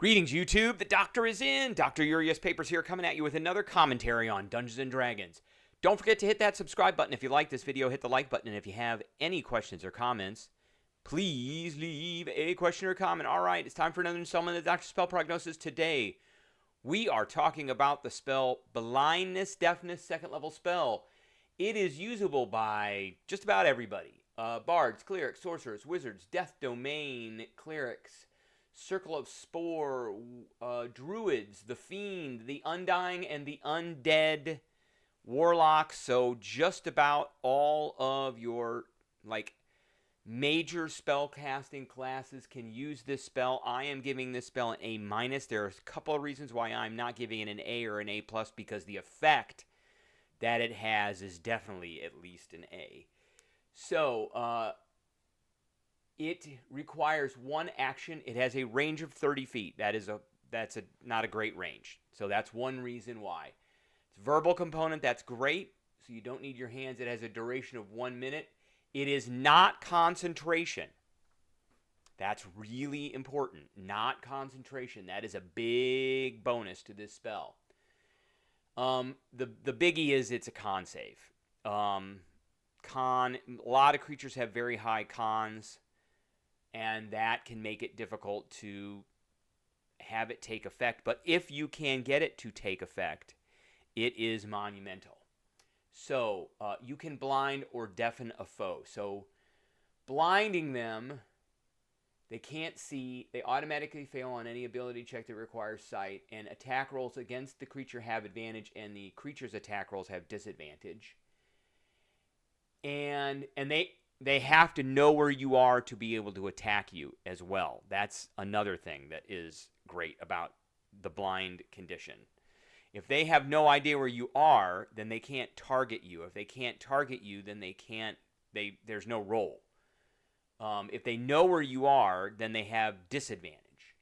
Greetings, YouTube. The Doctor is in. Dr. Urias Papers here, coming at you with another commentary on Dungeons & Dragons. Don't forget to hit that subscribe button. If you like this video, hit the like button. And if you have any questions or comments, please leave a question or comment. All right, it's time for another installment of the Dr. Spell Prognosis. Today, we are talking about the spell Blindness Deafness, second level spell. It is usable by just about everybody. Bards, clerics, sorcerers, wizards, death domain clerics, Circle of Spore, druids, the fiend, the undying, and the undead warlocks. So just about all of your major spell casting classes can use this spell. I am giving this spell an A-. There are a couple of reasons why I'm not giving it an A or an A+, because the effect that it has is definitely at least an A. So, it requires one action. It has a range of 30 feet. That's not a great range. So that's one reason why. It's verbal component. That's great. So you don't need your hands. It has a duration of 1 minute. It is not concentration. That's really important. Not concentration. That is a big bonus to this spell. The biggie is it's a con save. A lot of creatures have very high cons, and that can make it difficult to have it take effect. But if you can get it to take effect, it is monumental. So you can blind or deafen a foe. So blinding them, they can't see. They automatically fail on any ability check that requires sight. And attack rolls against the creature have advantage, and the creature's attack rolls have disadvantage. And they have to know where you are to be able to attack you as well. That's another thing that is great about the blind condition. If they have no idea where you are, then they can't target you. If they can't target you, then there's no roll. If they know where you are, then they have disadvantage.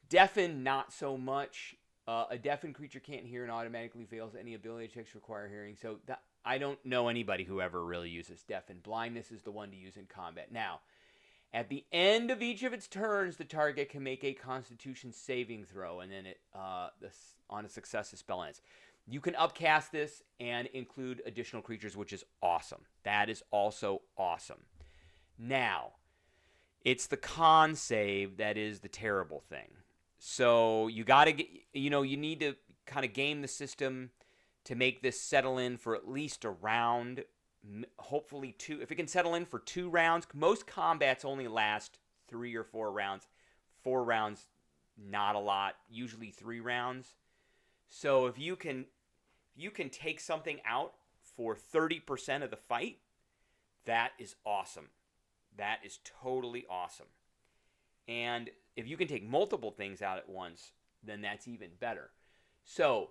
Deafen, not so much. A deafened creature can't hear and automatically fails any ability checks require hearing. So I don't know anybody who ever really uses deafen. Blindness is the one to use in combat. Now, at the end of each of its turns, the target can make a Constitution saving throw, and then on a success, the spell ends. You can upcast this and include additional creatures, which is awesome. That is also awesome. Now, it's the con save that is the terrible thing. So you got to get, you need to kind of game the system to make this settle in for at least a round, hopefully 2. If it can settle in for 2 rounds, most combats only last 3 or 4 rounds. 4 rounds, not a lot, usually 3 rounds. So if you can take something out for 30% of the fight, that is awesome. That is totally awesome. And if you can take multiple things out at once, then that's even better. So,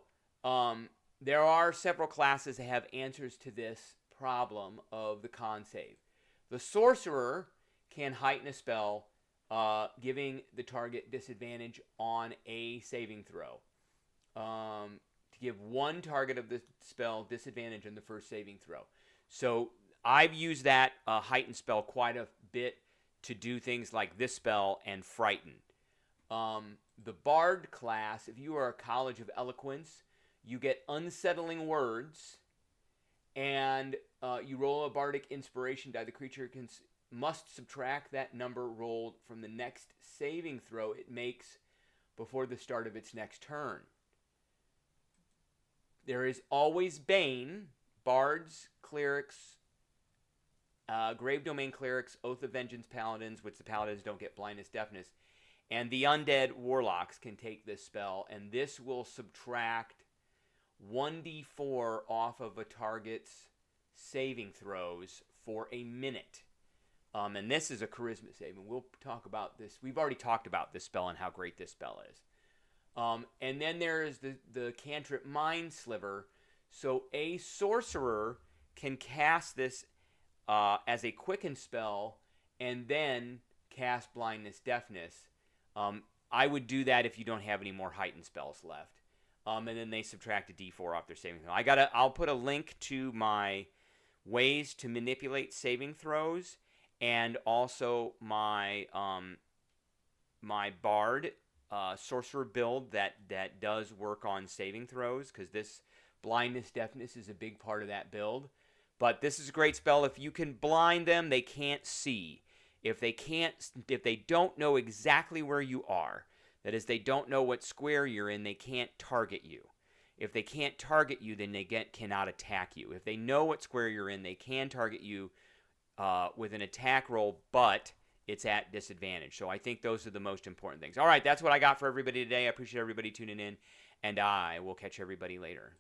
there are several classes that have answers to this problem of the con save. The sorcerer can heighten a spell, giving the target disadvantage on a saving throw. To give one target of the spell disadvantage on the first saving throw. So I've used that heightened spell quite a bit to do things like this spell and frighten. The bard class, if you are a College of Eloquence, you get unsettling words, and you roll a bardic inspiration die. The creature must subtract that number rolled from the next saving throw it makes before the start of its next turn. There is always Bane, bards, clerics, grave domain clerics, Oath of Vengeance paladins, which the paladins don't get blindness, deafness, and the undead warlocks can take this spell, and this will subtract 1d4 off of a target's saving throws for a minute. And this is a charisma save, and we'll talk about this. We've already talked about this spell and how great this spell is. And then there is the cantrip Mind Sliver. So a sorcerer can cast this as a quicken spell and then cast Blindness Deafness. I would do that if you don't have any more heightened spells left. And then they subtract a d4 off their saving throw. I'll put a link to my ways to manipulate saving throws, and also my my bard sorcerer build that does work on saving throws, because this blindness deafness is a big part of that build. But this is a great spell. If you can blind them, they can't see. If they don't know exactly where you are, that is, they don't know what square you're in, they can't target you. If they can't target you, then they cannot attack you. If they know what square you're in, they can target you with an attack roll, but it's at disadvantage. So I think those are the most important things. All right, that's what I got for everybody today. I appreciate everybody tuning in, and I will catch everybody later.